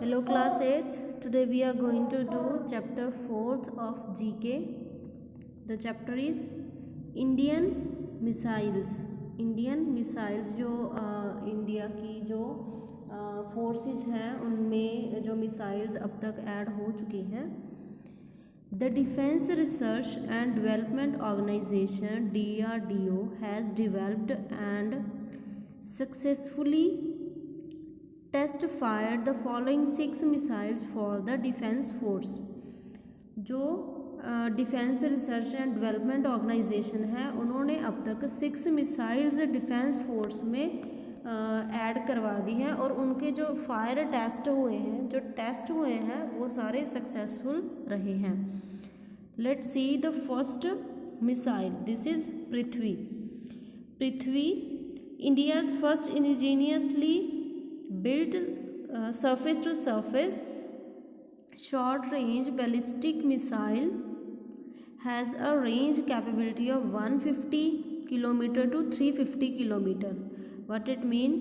Hello class 8. Today we are going to do chapter 4th of GK. The chapter is Indian missiles. Indian missiles जो India की जो forces हैं उनमें जो missiles अब तक ऐड हो चुकी हैं. The Defense Research and Development Organization DRDO has developed and successfully test fired the following 6 missiles for the defense force. जो defence research and development organisation है उन्होंने अब तक 6 मिसाइल्स डिफेंस फोर्स में ऐड करवा दी हैं और उनके जो फायर टेस्ट हुए हैं वो सारे सक्सेसफुल रहे हैं. Let's see the first missile. This is Prithvi India's first indigenously built surface to surface short range ballistic missile has a range capability of 150 km to 350 km. What it mean?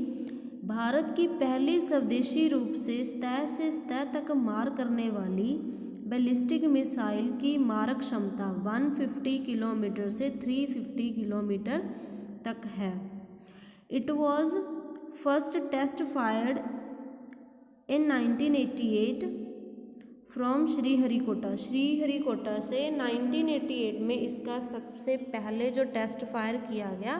Bharat की पहली स्वदेशी रूप से सतह तक मार करने वाली बैलिस्टिक मिसाइल की मारक क्षमता 150 किलोमीटर से 350 किलोमीटर तक है. It was first test fired in 1988 from Sriharikota से 1988 में इसका सबसे पहले जो टेस्ट फायर किया गया.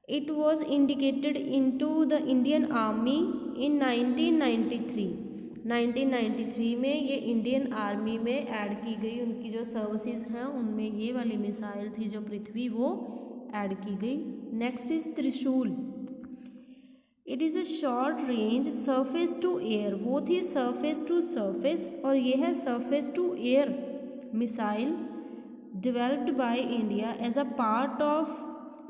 It was indicated into the Indian army इन 1993 में ये इंडियन आर्मी में ऐड की गई. उनकी जो सर्विसेज हैं उनमें ये वाली मिसाइल थी जो पृथ्वी वो ऐड की गई. Next is Trishul. It is a short range surface to air. वो थी सरफेस टू सरफेस और ये है surface to air missile developed by India as a part of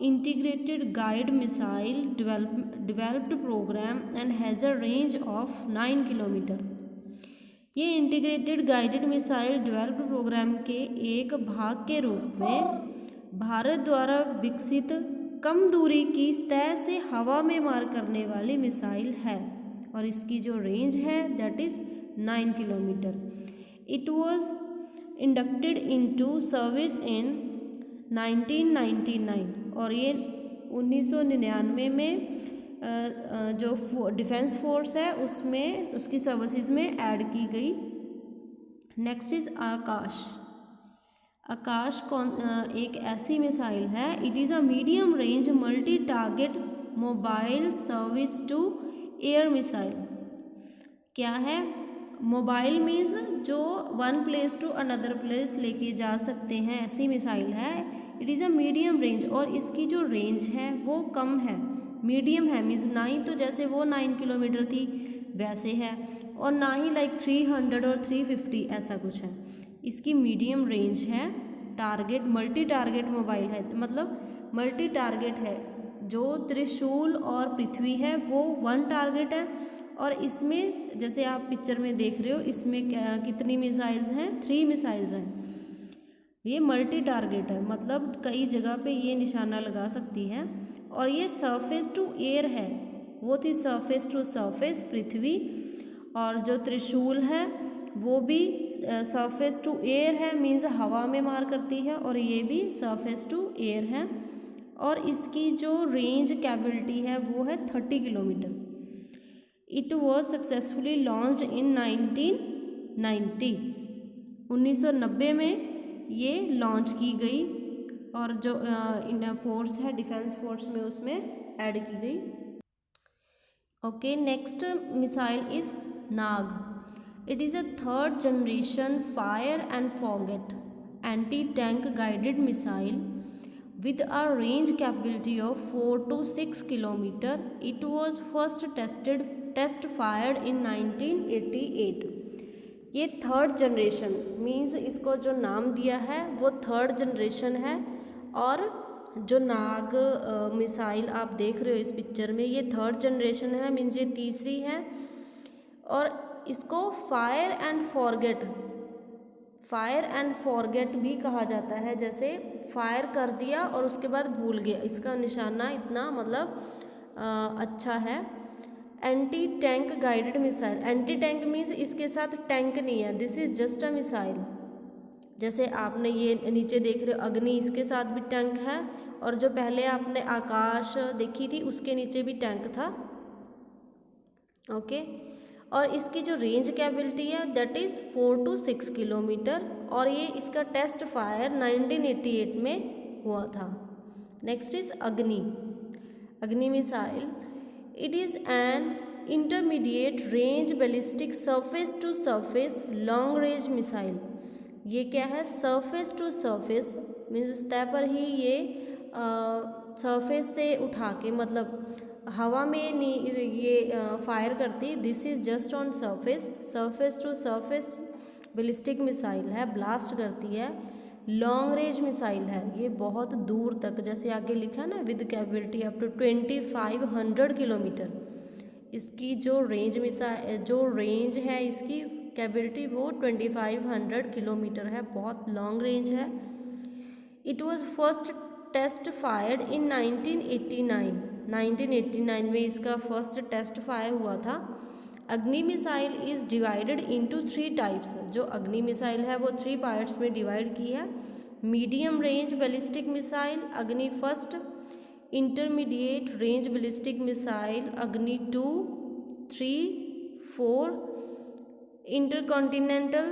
integrated guide missile developed program and has a range of 9 kilometre. ये integrated guided missile developed program के एक भाग के रूप में भारत द्वारा विकसित कम दूरी की सतह से हवा में मार करने वाली मिसाइल है और इसकी जो रेंज है that is 9 kilometre. It was inducted into service in 1999 और ये 1999 में जो डिफेंस फोर्स है उसमें उसकी सर्विसेज में ऐड की गई. नेक्स्ट इज़ आकाश एक ऐसी मिसाइल है. It is a medium range multi target mobile service to air missile. क्या है? मोबाइल मीन्स जो one place to another place लेके जा सकते हैं ऐसी मिसाइल है. It is a medium range और इसकी जो रेंज है वो कम है. मीडियम है मीन्स ना ही तो जैसे वो 9 किलोमीटर थी वैसे है और ना ही लाइक 300 और 350 ऐसा कुछ है. इसकी मीडियम रेंज है. टारगेट मल्टी टारगेट मोबाइल है मतलब मल्टी टारगेट है. जो त्रिशूल और पृथ्वी है वो 1 टारगेट है और इसमें जैसे आप पिक्चर में देख रहे हो इसमें कितनी मिसाइल्स हैं? 3 मिसाइल्स हैं. ये मल्टी टारगेट है मतलब कई जगह पे ये निशाना लगा सकती है. और ये सरफेस टू एयर है. वो थी सरफेस टू सरफेस पृथ्वी और जो त्रिशूल है वो भी सरफेस टू एयर है मीन्स हवा में मार करती है और ये भी सरफेस टू एयर है और इसकी जो रेंज कैपेबिलिटी है वो है 30 kilometre. It was successfully launched in 1990 में ये लॉन्च की गई और जो फोर्स है डिफेंस फोर्स में उसमें ऐड की गई. Okay, next missile is Nag. It is a third generation fire and forget anti-tank guided missile with a range capability of 4 to 6 km. It was first test fired in 1988. ये third generation means इसको जो नाम दिया है वो third generation है और जो नाग मिसाइल आप देख रहे हो इस पिक्चर में ये थर्ड जनरेशन है मीन्स ये तीसरी है और इसको फायर एंड फॉरगेट भी कहा जाता है. जैसे फायर कर दिया और उसके बाद भूल गया, इसका निशाना इतना मतलब अच्छा है. Anti tank guided missile, anti tank means इसके साथ टैंक नहीं है, this is just a missile. जैसे आपने ये नीचे देख रहे हो अग्नि, इसके साथ भी टैंक है, और जो पहले आपने आकाश देखी थी उसके नीचे भी टैंक था। ओके, और इसकी जो रेंज कैपेबिलिटी है दैट इज़ 4 to 6 किलोमीटर, और ये इसका टेस्ट फायर 1988 में हुआ था। Next is Agni, Agni missile, it is an intermediate range ballistic surface to surface long range missile. ये क्या है, सरफेस टू सरफेस मीन्स सतह पर ही ये सरफेस से उठा के, मतलब हवा में नहीं ये फायर करती, this is just on surface, surface to surface ballistic missile है, ब्लास्ट करती है। लॉन्ग रेंज मिसाइल है, ये बहुत दूर तक, जैसे आगे लिखा ना with capability up to 2500 kilometre, इसकी जो रेंज है इसकी कैपेबिलिटी वो 2500 किलोमीटर है, बहुत लॉन्ग रेंज है। It was first test fired in 1989 में इसका फर्स्ट टेस्ट फायर हुआ था। Agni missile is divided into 3 types, जो अग्नि मिसाइल है वो 3 पार्ट्स में डिवाइड की है। मीडियम रेंज बैलिस्टिक मिसाइल अग्नि first, intermediate range ballistic missile अग्नि 2, 3, 4, इंटरकॉन्टिनेंटल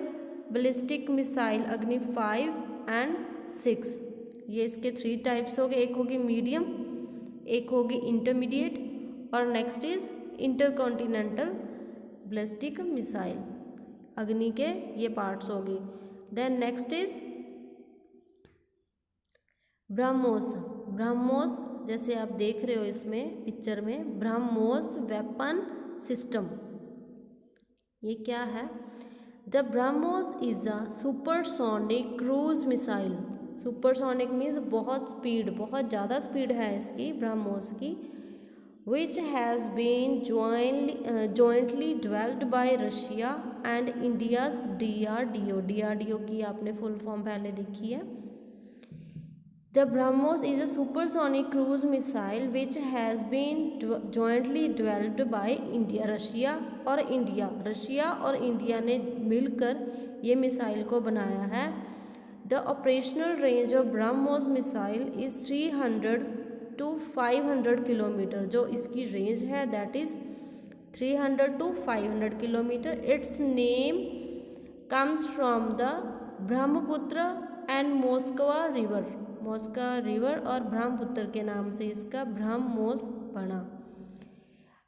बैलिस्टिक मिसाइल अग्नि 5 एंड 6। ये इसके 3 टाइप्स हो गए, एक होगी मीडियम, एक होगी इंटरमीडिएट, और next is intercontinental ballistic missile. Agni के ये पार्ट्स होगी। Then next is BrahMos. BrahMos जैसे आप देख रहे हो इसमें पिक्चर में, ब्रह्मोस वेपन सिस्टम, ये क्या है? The BrahMos is a supersonic cruise missile. Supersonic means बहुत स्पीड, बहुत ज़्यादा स्पीड है इसकी ब्रह्मोस की। Which has been jointly developed by Russia and India's DRDO। DRDO की आपने फुल फॉर्म पहले देखी है। The BrahMos is a supersonic cruise missile which has been jointly developed by India. Russia और इंडिया ने मिलकर ये मिसाइल को बनाया है। The operational range of BrahMos missile is 300 to 500 kilometre. जो इसकी रेंज है that is 300 to 500 kilometre. It's name comes from the Brahmaputra and Moskva river और ब्रह्मपुत्र के नाम से इसका ब्रह्मोस बना।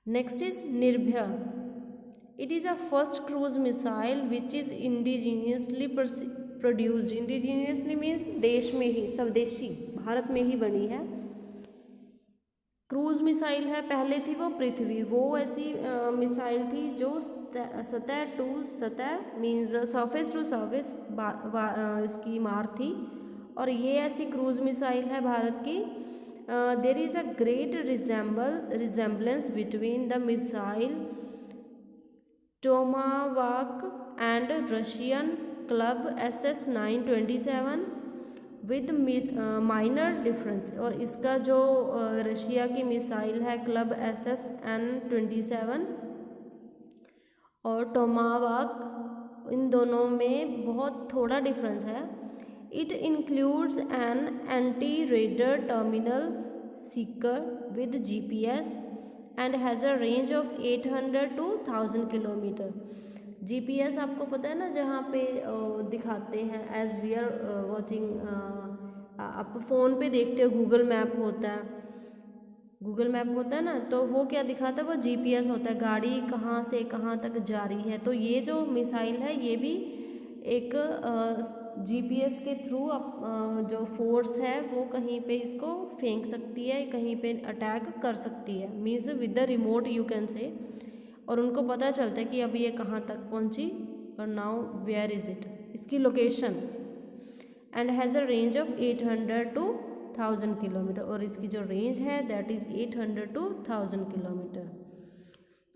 Next is Nirbhaya. It is a first cruise missile which is indigenously produced. Indigenously means देश में ही, स्वदेशी, भारत में ही बनी है। क्रूज मिसाइल है, पहले थी वो पृथ्वी, वो ऐसी मिसाइल थी जो सतह टू सतह मीन्स सरफेस टू सरफेस इसकी मार थी, और ये ऐसी क्रूज मिसाइल है भारत की। There is a great resemblance between the missile Tomahawk and Russian Club SS-927 with minor difference. और इसका जो रशिया की मिसाइल है क्लब SS-N27 और टोमाहाक, इन दोनों में बहुत थोड़ा डिफरेंस है। It includes an anti raider terminal Sikar with GPS and has a range of 800 to 1000 kilometre. GPS आपको पता है ना, जहाँ पे दिखाते हैं एज वी आर वॉचिंग, आप फ़ोन पे देखते हो गूगल मैप होता है ना, तो वो क्या दिखाता है, वो GPS होता है, गाड़ी कहाँ से कहाँ तक जा रही है। तो ये जो मिसाइल है ये भी एक GPS के थ्रू जो फोर्स है वो कहीं पे इसको फेंक सकती है, कहीं पे अटैक कर सकती है, means with the remote you can say, और उनको पता चलता है कि अब ये कहाँ तक पहुँची और नाउ वेयर इज़ इट, इसकी location. And has a range of 800 to 1000 kilometre, और इसकी जो रेंज है that is 800 to 1000 kilometre.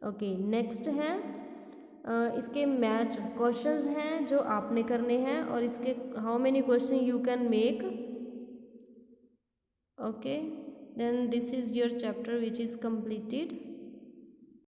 Okay, next है इसके मैच क्वेश्चंस हैं जो आपने करने हैं, और इसके how many question you can make. Okay, then this is your chapter which is completed।